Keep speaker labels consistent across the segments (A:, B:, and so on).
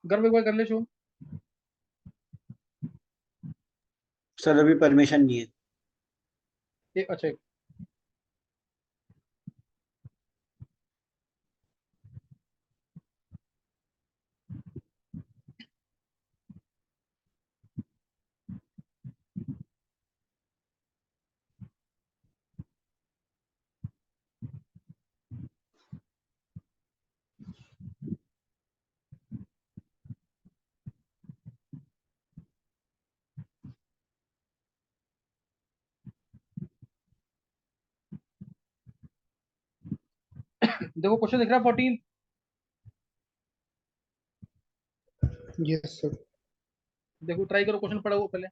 A: घर में एक बार कर ले शो।
B: सर अभी परमिशन नहीं है।
A: अच्छा। देखो क्वेश्चन दिख रहा है 14।
C: Yes sir.
A: देखो ट्राई करो, क्वेश्चन पढ़ो पहले।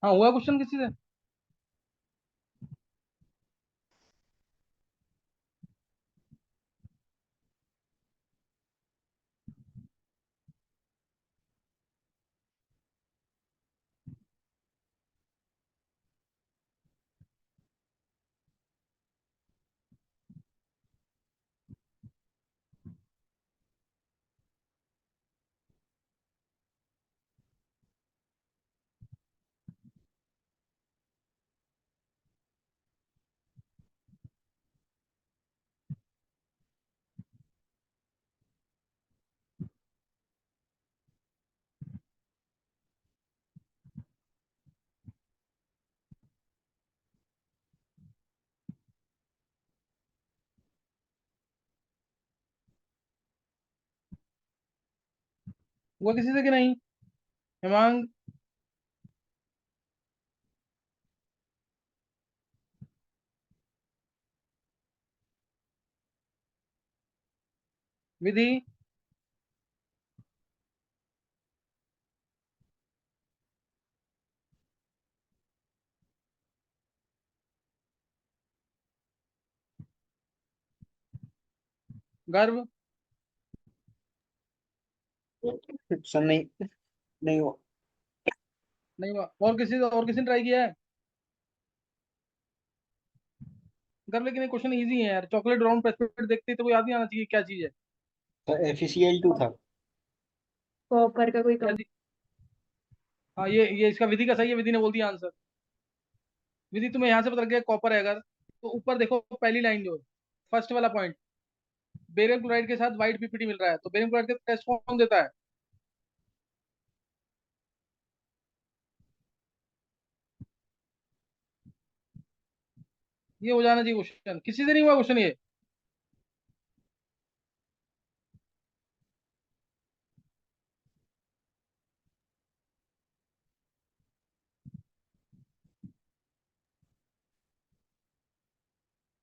A: हाँ हुआ क्वेश्चन किसी से? हुआ किसी से कि नहीं? हेमांग, विधि, गर्भ।
B: सर नहीं, नहीं हुआ।
A: नहीं हुआ। और किसी ने ट्राई किया है? गर्भ, लेकिन ये क्वेश्चन इजी है यार। चॉकलेट ब्राउन प्रेसिपिटेट देखते ही तो कोई याद नहीं आना चाहिए क्या चीज है।
B: सर FeCl2 था।
D: कॉपर का कोई
A: क्या
D: कम।
A: चीज? हाँ ये इसका विधि का सही है, विधि ने बोल दिया आंसर। विधि तुम्हें यहाँ से पता लग गया कॉपर है अगर, तो ऊपर देखो पहली लाइन जो फर्स्ट वाला पॉइंट, बेरियम क्लोराइड के साथ व्हाइट पीपीटी मिल रहा है, तो बेरियम क्लोराइड का टेस्ट कौन देता है? ये हो जाना चाहिए क्वेश्चन। किसी से नहीं हुआ क्वेश्चन ये?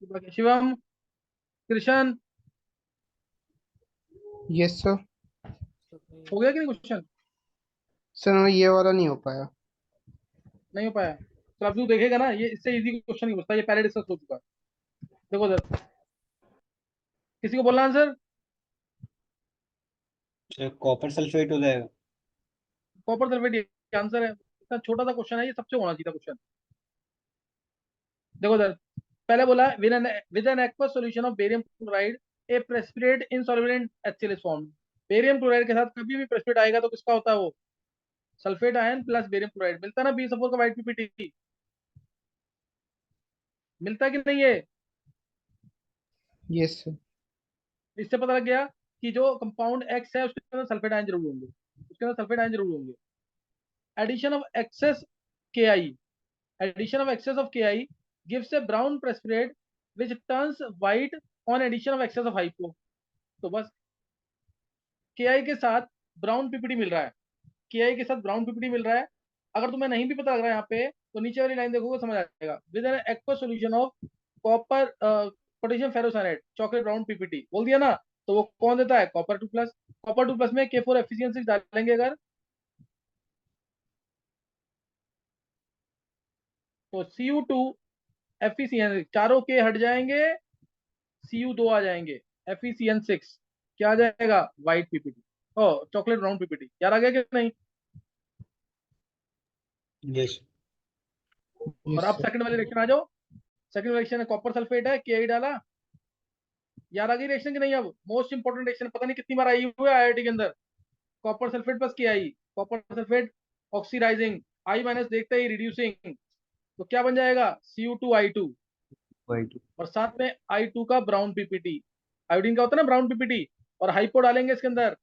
A: Shivam, Krishna,
C: yes sir.
A: हो गया कि नहीं क्वेश्चन?
C: सर ये वाला नहीं हो पाया।
A: नहीं हो पाया? तो अब तू देखेगा ना, ये इससे इजी क्वेश्चन नहीं पूछता, ये पहले डिस्कस हो चुका है। देखो सर, किसी को बोलना आंसर?
B: सर कॉपर सल्फेट हो जाएगा।
A: कॉपर सल्फेट आंसर है। इतना छोटा सा क्वेश्चन है, ये सबसे होना चाहिए क्वेश्चन। देखो सर, पहले बोला with an aqueous solution of barium chloride A precipitate insoluble in HCl is formed. Barium chloride के साथ कभी भी प्रेसिपिटेट आएगा तो किसका होता है वो? Sulphate ion plus barium chloride, मिलता है ना BSO4 का वाइट पीपीटी, मिलता है कि नहीं है?
C: Yes sir.
A: इससे पता लग गया कि जो कंपाउंड एक्स है उसके अंदर सल्फेट आयन जरूर होंगे, उसके अंदर सल्फेट आयन जरूर होंगे। Addition of excess KI, addition of excess of Ki gives a brown precipitate which turns white on addition of excess of hypo। तो बस Ki के साथ ब्राउन पीपीटी मिल रहा है, Ki के साथ ब्राउन पीपीटी मिल रहा है। अगर तुम्हें नहीं भी पता लग रहा है यहाँ पे, तो नीचे वाली लाइन देखोगे समझ आएगा। With N aqua solution of copper potassium ferrocyanide chocolate brown PPT बोल दिया ना, तो वो कौन देता है? Copper 2 plus. कॉपर 2 प्लस में K4 एफिशिएंसी डालेंगे अगर, तो Cu2 एफिशिएंसी, चारों के हट जाएंगे, Cu2 आ जाएंगे, FeCN6 क्या आ जाएगा? व्हाइट पीपीटी, ओ चॉकलेट ब्राउन पीपीटी। यार आ गया कि नहीं?
B: यस।
A: और
C: यस
A: अब
C: सर।
A: सेकंड वाली रिएक्शन आ जाओ। सेकंड रिएक्शन है कॉपर सल्फेट है, के डाला। यार आ गई रिएक्शन कि नहीं? अब मोस्ट इंपोर्टेंट रिएक्शन, पता नहीं कितनी बार आई हुई है IIT के अंदर। कॉपर सल्फेट प्लस के कॉपर सल्फेट ऑक्सीडाइजिंग, I- देखते ही रिड्यूसिंग, तो क्या बन जाएगा? Cu2I2।
B: वाइट।
A: और साथ में I2 का ब्राउन पीपीटी, आयोडीन का होता है ना ब्राउन पीपीटी, और हाइपो डालेंगे इसके अंदर,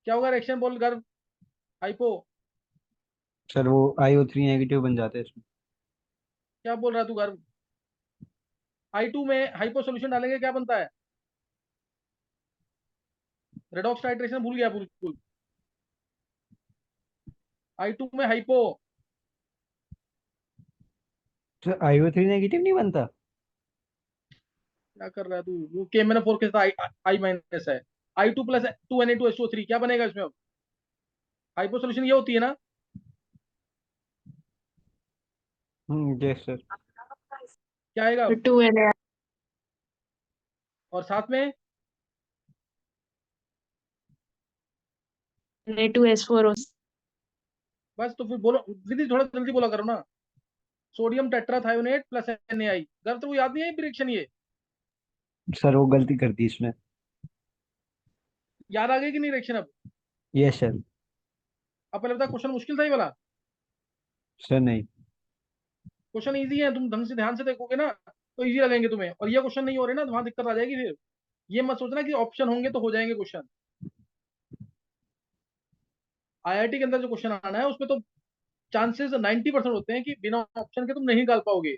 A: क्या होगा रिएक्शन? बोल गर्भ, हाइपो।
B: सर वो IO3 नेगेटिव बन जाते हैं इसमें।
A: क्या बोल रहा तू गर्भ? I2 में हाइपो सोल्यूशन डालेंगे, क्या बनता है? रेडॉक्स टाइट्रेशन भूल गया बिल्कुल। I2 में हाइपो।
B: सर IO3 नेगेटिव नहीं बनता।
A: क्या कर रहा है तू? वो K-4 के साथ I- है। I2 प्लस 2Na2SO3 क्या बनेगा इसमें अब? हाइपो सोल्यूशन ये होती है ना?
B: Yes sir.
A: क्या आएगा
D: तो
A: अब?
D: 2Na
A: और साथ में
D: Na2S4
A: बस, तो फिर बोलो दीदी, थोड़ा जल्दी बोला करो ना। Sodium tetrathionate plus Na। गर्भ तो वो याद नहीं है रिएक्शन ये?
B: सर वो गलती कर दी इसमें।
A: याद आ गई कि नहीं रिएक्शन अब?
B: Yes sir.
A: अब पहले बता, क्वेश्चन मुश्किल था ये वाला?
B: सर नहीं।
A: क्वेश्चन इजी है, तुम ढंग से ध्यान से देखोगे ना तो इजी लगेंगे तुम्हें, और ये क्वेश्चन नहीं हो रहे ना तो वहां दिक्कत आ जाएगी फिर। ये मत सोचना कि ऑप्शन होंगे तो हो जाएंगे क्वेश्चन। IIT के अंदर जो क्वेश्चन आना है उसमें तो चांसेस 90% होते हैं कि बिना ऑप्शन के तुम नहीं निकाल पाओगे।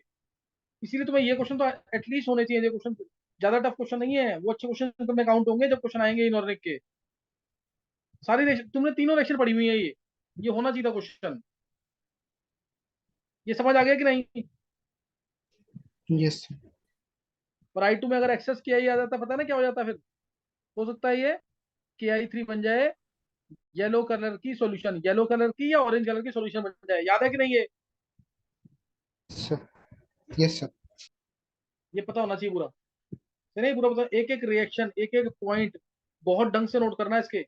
A: इसीलिए तुम्हें ये क्वेश्चन तो एटलीस्ट होने चाहिए। ये क्वेश्चन ज्यादा टफ क्वेश्चन नहीं है, वो अच्छे क्वेश्चन तुम्हें काउंट होंगे जब क्वेश्चन आएंगे इनऑर्डिनरी के। सारी तुमने तीनों रेक्शन पढ़ी हुई है, ये होना चाहिए था क्वेश्चन। ये समझ आ गया कि नहीं?
C: Yes sir.
A: और I2 में अगर एक्सेस किया ही आ जाता, पता है ना क्या हो जाता फिर? हो सकता है ये KI3 बन जाए येलो कलर की सॉल्यूशन, येलो कलर की या ऑरेंज कलर की सॉल्यूशन बन जाए। याद है कि नहीं ये?
C: सर। Yes sir.
A: ये पता होना चाहिए पूरा। नहीं पूरा पता, एक एक रिएक्शन, एक एक पॉइंट बहुत ढंग से नोट करना है इसके।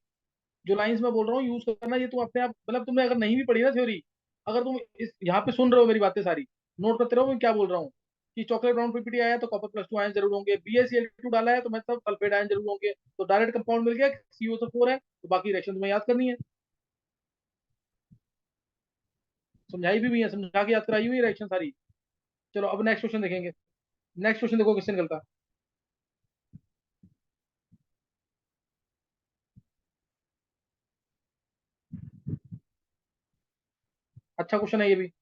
A: जो लाइंस मैं बोल रहा हूँ यूज करना, ये तुम अपने आप, मतलब तुमने अगर नहीं भी पढ़ी ना थ्योरी, अगर तुम इस यहाँ पे सुन रहे हो मेरी बातें सारी, नोट करते रहो मैं क्या बोल रहा हूँ। कि चॉकलेट ब्राउन पीपीटी आया तो कॉपर+2 आयन जरूर होंगे, BaCl2 डाला है तो मतलब सल्फेट आयन जरूर होंगे, तो डायरेक्ट कंपाउंड मिल गया, CO4 है, तो बाकी रिएक्शन तुम्हें याद करनी है। समझाई भी हुई है, समझा के याद कराई हुई रिएक्शन सारी। चलो अब नेक्स्ट क्वेश्चन देखेंगे। नेक्स्ट क्वेश्चन देखो किससे निकलता। अच्छा क्वेश्चन है ये भी।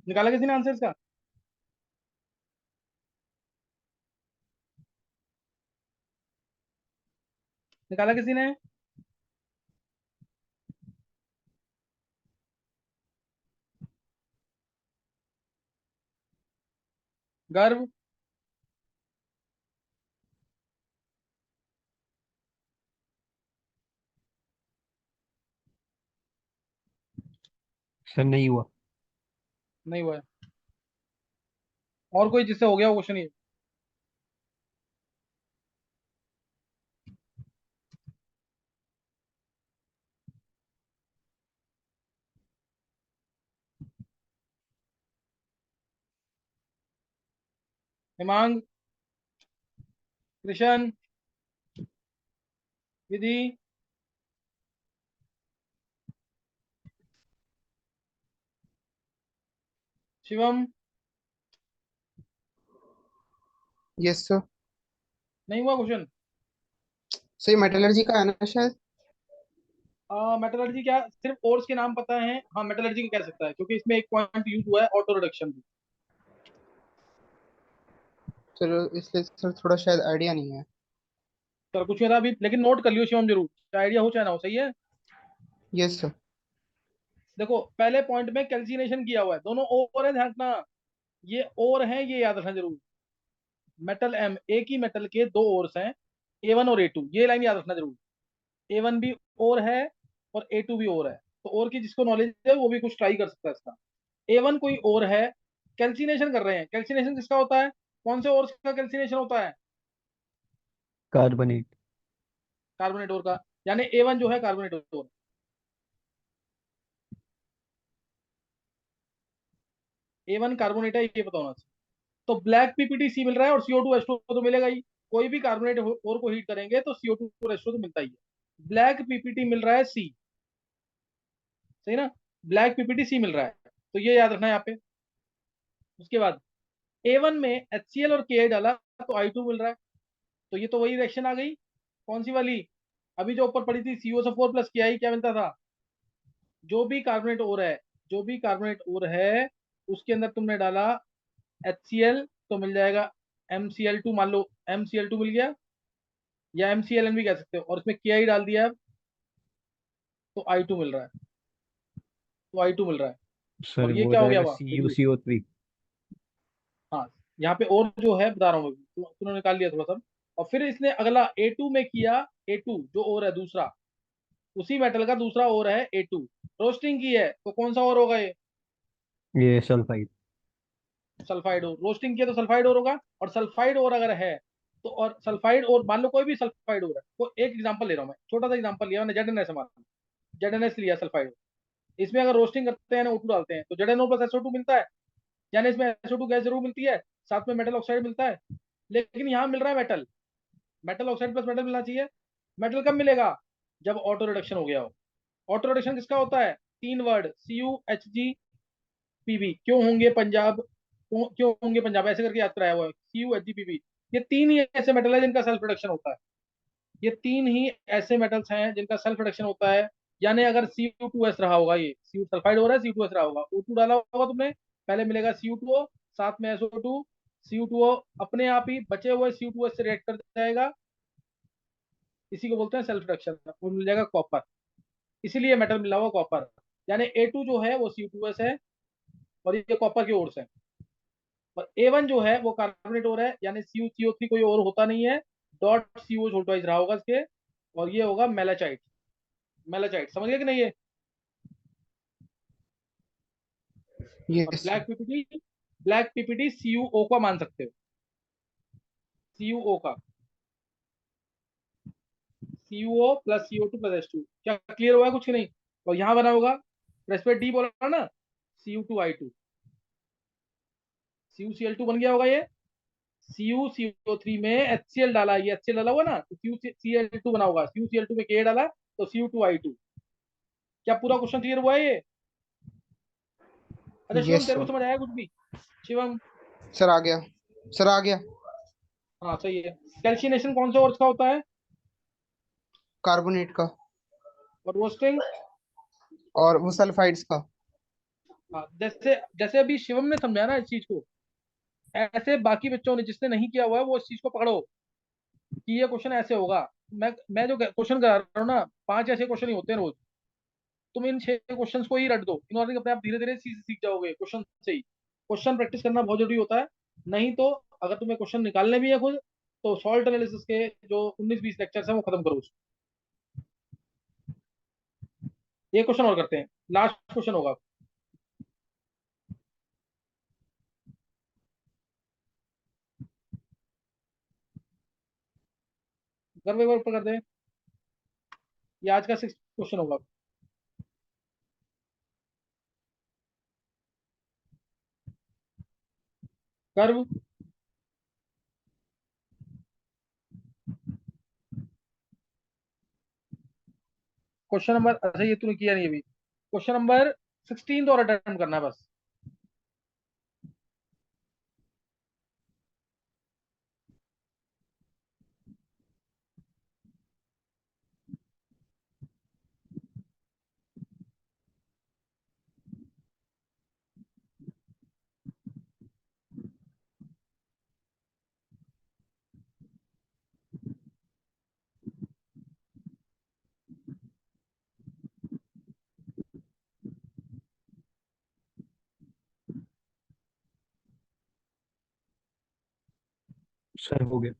A: निकाला किसी ने आंसर इसका? निकाला किसी ने? गर्व?
B: सर नहीं हुआ।
A: नहीं हुआ है। और कोई जिससे हो गया क्वेश्चन ये? हिमांग, कृष्ण, विधि, शिवम?
C: Yes sir.
A: नहीं हुआ क्वेश्चन?
C: सर ये मेटलर्जी का है ना शायद।
A: मेटलर्जी क्या सिर्फ ओर्स के नाम पता है? हाँ, मेटलर्जी का कह सकता है क्योंकि इसमें एक पॉइंट यूज हुआ है ऑटो रिडक्शन भी।
C: सर इसलिए सर थोड़ा शायद आइडिया नहीं है।
A: चलो कुछ नहीं था अभी, लेकिन नोट कर लियो शिवम जरूर, चाहे आइडिया हो चाहे ना हो। सही है।
C: Yes sir.
A: देखो पहले पॉइंट में कैल्सिनेशन किया हुआ है, दोनों ओर है, ध्यान रखना। ये ओर है, ये याद रखना जरूर। मेटल एम, एक ही मेटल के दो ओर्स हैं, A1 और A2, ये लाइन याद रखना जरूर। A1 भी ओर है और A2 भी ओर है। तो ओर की जिसको नॉलेज है वो भी कुछ ट्राई कर सकता है इसका। A1 कोई ओर है, कैल्सिनेशन कर रहे हैं। कैल्सिनेशन किसका होता है? कौन से ओर्स का कैल्सिनेशन होता है?
B: कार्बोनेट।
A: कार्बोनेट ओर का। यानी A1 जो है कार्बोनेट ओर। A1 कार्बोनेट है, ये पता होना चाहिए। तो ब्लैक पीपीटी सी मिल रहा है और CO2H2 तो मिलेगा ही। कोई भी कार्बोनेट और को हीट करेंगे तो CO2 और H2 तो मिलता ही है। ब्लैक पीपीटी मिल रहा है सी। सही ना? ब्लैक पीपीटी सी मिल रहा है, तो ये याद रखना है यहाँ पे। उसके बाद A1 में HCl और Ki डाला तो I2 मिल रहा है। तो ये तो वही रिएक्शन आ गई। कौन सी वाली? अभी जो ऊपर पड़ी थी, COSO4 प्लस Ki क्या मिलता था? जो भी कार्बोनेट और है, जो भी कार्बोनेट और है उसके अंदर तुमने डाला HCl तो मिल जाएगा MCl2। मान लो MCl2 मिल गया, या MClN भी कह सकते हो, और इसमें Ki डाल दिया तो I2 मिल रहा है। तो I2 मिल रहा है।
B: सर
A: और ये
B: वो हो
A: क्या हो गया
B: जाएगा
A: हुआ?
B: CuCO3।
A: हाँ, यहाँ पे और जो है बता रहा हूँ मैं, तूने निकाल लिया थोड़ा सा। और फिर इसने अगला A2 में किया। A2 जो और है दूसरा, उसी मेटल का दूसरा और है A2। रोस्टिंग की है तो कौन सा और होगा ये?
B: ये सल्फाइड।
A: सल्फाइड और। रोस्टिंग किया तो सल्फाइड और होगा। और सल्फाइड और अगर है तो, और सल्फाइड और मान लो कोई भी सल्फाइड और है, तो एक एग्जांपल ले रहा हूँ मैं, छोटा सा एग्जांपल लिया मैंने, ZnS हमारा, ZnS लिया सल्फाइड। इसमें अगर रोस्टिंग करते हैं ना, O2 डालते हैं तो ZnO प्लस SO2 मिलता है। यानी इसमें SO2 गैस जरूर मिलती है, साथ में मेटल ऑक्साइड मिलता है। लेकिन यहाँ मिल रहा है metal, metal oxide plus metal मिलना चाहिए। मेटल कब मिलेगा? जब ऑटो रिडक्शन हो गया हो। ऑटो रिडक्शन किसका होता है? तीन वर्ड, CuHgPb। क्यों होंगे पंजाब, क्यों होंगे पंजाब, ऐसे करके याद कराया हुआ है, CuHgPb। ये तीन ही ऐसे मेटल है जिनका सेल्फ रिडक्शन होता है। ये तीन ही ऐसे मेटल्स हैं जिनका सेल्फ रिडक्शन होता है। यानी अगर Cu2S रहा होगा, ये सी सल्फाइड हो रहा है, C2S रहा होगा, O2 डाला होगा तुमने, पहले मिलेगा CO2O, साथ में SO2। CO2O अपने आप ही बचे हुए CO2S से रिएक्ट कर जाएगा, इसी को बोलते हैं सेल्फ रिडक्शन। वो मिल जाएगा कॉपर, इसीलिए मेटल मिला हुआ कॉपर। यानी A2 जो है वो CO2S है और ये कॉपर की ओर से। और A1 जो है वो कार्बोनेट और है, यानी CuCO3 कोई और होता नहीं है, डॉट CO वोल्टाइज रहा होगा इसके, और ये होगा मेलाचाइट। मेलाचाइट समझ गए कि नहीं ये? और
C: yes
A: black
C: sir.
A: PPT, black PPT CuO का मान सकते हो, CuO का, CuO plus CO2 plus H2। क्या क्लियर हुआ है कुछ कि नहीं? और यहाँ बना होगा, प्रेस पे D बोला ना, Cu2I2, CuCl2 बन गया होगा ये। CuCO3 में HCl डाला, ये HCl डाला हुआ ना, तो CuCl2 बना होगा। CuCl2 में Ka डाला तो Cu2I2। क्या पूरा क्वेश्चन क्लियर हुआ है ये? अच्छा शिवम,
C: यस
A: तेरे को
C: सर।
A: समझ आया कुछ भी? शिवम?
C: सर आ गया। सर आ गया।
A: हाँ सही है। कैल्शिनेशन कौन सा ओर्स का होता है?
C: कार्बोनेट का।
A: और रोस्टिंग?
C: और वो सल्फाइड्स का।
A: हाँ, जैसे जैसे अभी शिवम ने समझा ना इस चीज को, ऐसे बाकी बच्चों ने जिसने नहीं किया हुआ है वो इस चीज को पकड़ो कि ये क्वेश्चन ऐसे होगा। मैं जो क्वेश्चन करा रहा हूँ ना, 5 ऐसे क्वेश्चन ही होते हैं रोज। तुम इन 6 क्वेश्चंस को ही रट दो, इन ऑर्डर अपने आप धीरे धीरे चीज सीख जाओगे क्वेश्चन से ही। क्वेश्चन प्रैक्टिस करना बहुत जरूरी होता है। नहीं तो अगर तुम्हें क्वेश्चन निकालने भी है खुद, तो सॉल्ट एनालिसिस के जो 19-20 लेक्चर्स हैं वो खत्म करो उसको। ये क्वेश्चन और करते हैं, लास्ट क्वेश्चन होगा। गर्व एक बार ऊपर कर दे। ये आज का 6 क्वेश्चन होगा। गर्व, क्वेश्चन नंबर, अच्छा ये तूने किया नहीं अभी। क्वेश्चन नंबर 16 और अटेम्प्ट करना है बस।
B: सर हो गया।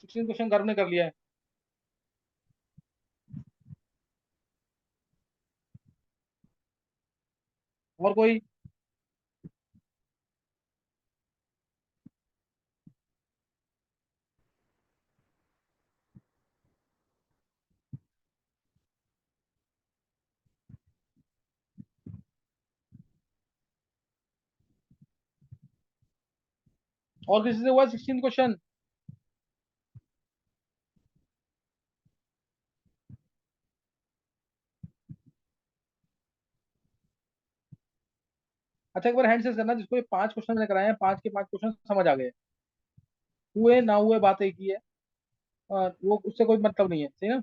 A: 16 क्वेश्चन गर्व ने कर लिया है। और कोई? और किसी से हुआ 16 क्वेश्चन? अच्छा, एक बार हैंड से करना जिसको ये 5 क्वेश्चन मैंने कराए हैं, 5 के 5 क्वेश्चन समझ आ गए। हुए ना हुए बात एक ही है। वो उससे कोई मतलब नहीं है, सही ना?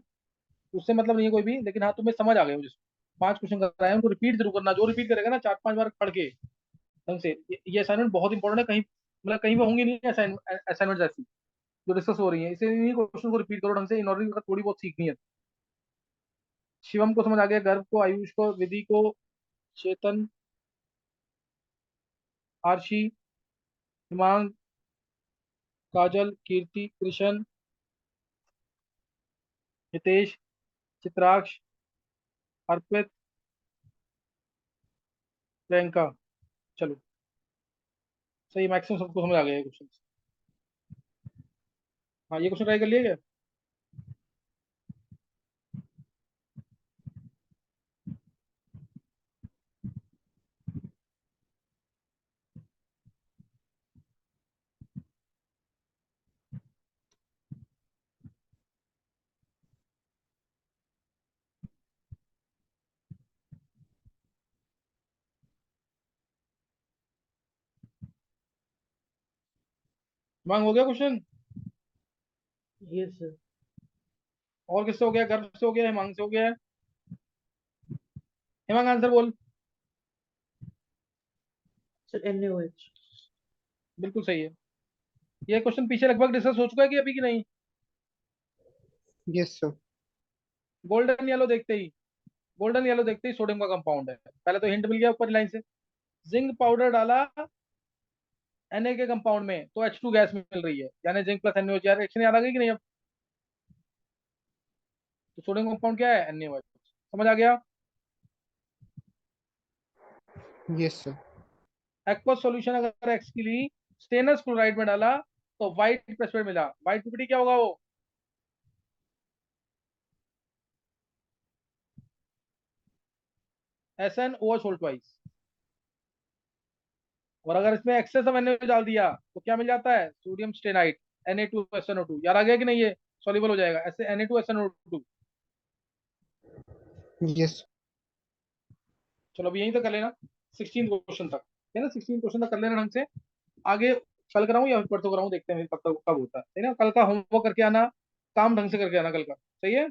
A: उससे मतलब नहीं है कोई भी, लेकिन हाँ तुम्हें समझ आ गए हो जिसको 5 क्वेश्चन कराए हैं, उनको रिपीट जरूर करना। जो रिपीट करेगा ना 4-5 बार पढ़ के ढंग से, ये असाइनमेंट बहुत इंपॉर्टेंट है। कहीं मतलब कहीं पे होंगी नहीं असाइनमेंट ऐसी जो डिस्कस हो रही है, इसे इन्हीं क्वेश्चन को रिपीट करो ढंग से, इन ऑर्डर अगर थोड़ी बहुत सीखनी है। शिवम को समझ आ गया, गर्व को, आयुष को, विधि को, चेतन, आरशी, हिमांग, काजल, कीर्ति, कृष्ण, हितेश, चित्राक्ष, अर्पित, प्रियंका। चलो सही, मैक्सिमम सबको समझ आ गया है क्वेश्चन। हाँ, ये क्वेश्चन ट्राई कर लिया क्या? हिमांग हो गया क्वेश्चन?
E: Yes sir.
A: और किससे हो गया? गर्व से हो गया, हिमांग से हो गया है। हिमांग आंसर बोल।
E: Sir NaOH।
A: बिल्कुल सही है। ये क्वेश्चन पीछे लगभग डिस्कस हो चुका है कि अभी की नहीं?
C: Yes sir.
A: गोल्डन येलो देखते ही, गोल्डन येलो देखते ही सोडियम का कंपाउंड है। पहले तो हिंट मिल गया ऊपर लाइन से। जिंक पाउडर डाला Na के कंपाउंड में तो H2 गैस मिल रही है, यानी जिंक प्लस NaOH। रिएक्शन याद आ गई कि नहीं अब? तो सोडियम कंपाउंड क्या है? NaOH। समझ आ गया?
C: Yes sir.
A: एक्वस सॉल्यूशन अगर एक्स के लिए स्टेनस क्लोराइड में डाला तो व्हाइट प्रेसिपिटेट मिला। व्हाइट पीपीटी क्या होगा वो? SnOH whole twice. और अगर इसमें एक्सेस ऑफ NaOH डाल दिया तो क्या मिल जाता है? Sodium stannite, Na2SnO2। याद आ गया कि नहीं? ये सॉल्युबल हो जाएगा ऐसे, Na2SnO2।
C: यस।
A: चलो अभी यहीं तक कर लेना, 16 क्वेश्चन तक है ना? 16 क्वेश्चन तक कर लेना ढंग से। आगे कल कराऊं या परसों कराऊं, देखते हैं कब तक कब होता है ना? कल का होमवर्क करके आना, काम ढंग से करके आना कल का, सही है?